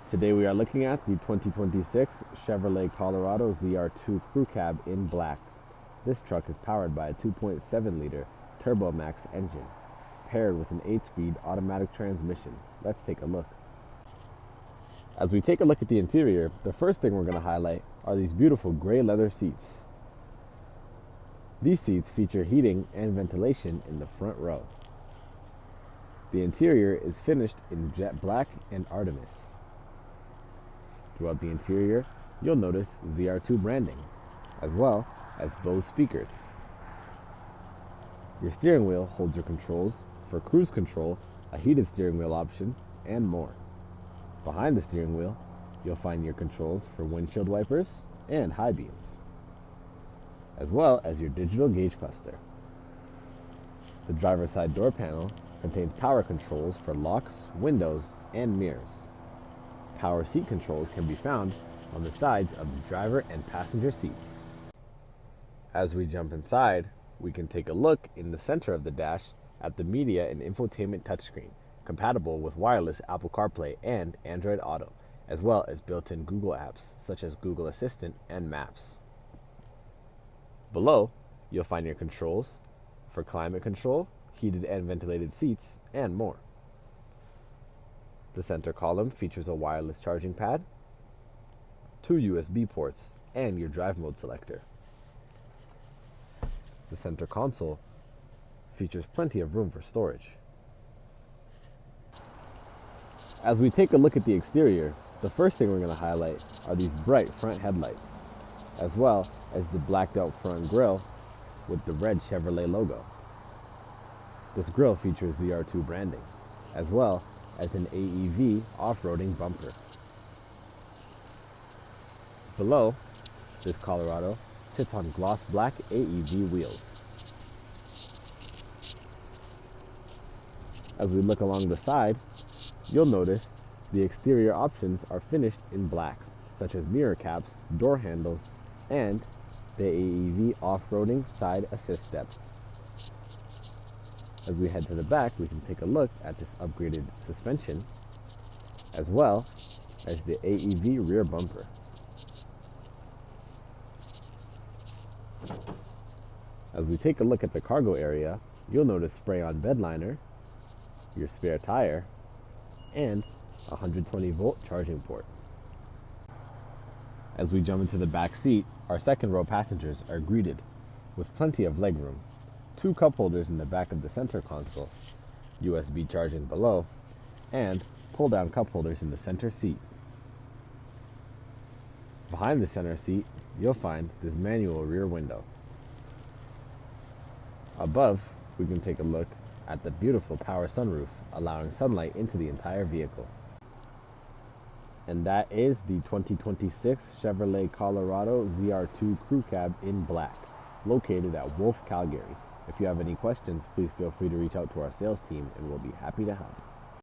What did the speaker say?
Today we are looking at the 2026 Chevrolet Colorado ZR2 Crew Cab in black. This truck is powered by a 2.7-liter TurboMax engine, paired with an 8-speed automatic transmission. Let's take a look. As we take a look at the interior, the first thing we're going to highlight are these beautiful gray leather seats. These seats feature heating and ventilation in the front row. The interior is finished in jet black and Artemis. Throughout the interior, you'll notice ZR2 branding, as well as Bose speakers. Your steering wheel holds your controls for cruise control, a heated steering wheel option, and more. Behind the steering wheel, you'll find your controls for windshield wipers and high beams, as well as your digital gauge cluster. The driver's side door panel contains power controls for locks, windows, and mirrors. Power seat controls can be found on the sides of the driver and passenger seats. As we jump inside, we can take a look in the center of the dash at the media and infotainment touchscreen, compatible with wireless Apple CarPlay and Android Auto, as well as built-in Google apps such as Google Assistant and Maps. Below, you'll find your controls for climate control, heated and ventilated seats, and more. The center column features a wireless charging pad, 2 USB ports, and your drive mode selector. The center console features plenty of room for storage. As we take a look at the exterior, the first thing we're going to highlight are these bright front headlights, as well as the blacked out front grille with the red Chevrolet logo. This grille features ZR2 branding, as well as an AEV off-roading bumper. Below, this Colorado sits on gloss black AEV wheels. As we look along the side, you'll notice the exterior options are finished in black, such as mirror caps, door handles, and the AEV off-roading side assist steps. As we head to the back, we can take a look at this upgraded suspension, as well as the AEV rear bumper. As we take a look at the cargo area, you'll notice spray-on bedliner, your spare tire, and a 120-volt charging port. As we jump into the back seat, our second row passengers are greeted with plenty of legroom, 2 cup holders in the back of the center console, USB charging below, and pull-down cup holders in the center seat. Behind the center seat, you'll find this manual rear window. Above, we can take a look at the beautiful power sunroof, allowing sunlight into the entire vehicle. And that is the 2026 Chevrolet Colorado ZR2 Crew Cab in black, located at Wolfe, Calgary. If you have any questions, please feel free to reach out to our sales team and we'll be happy to help.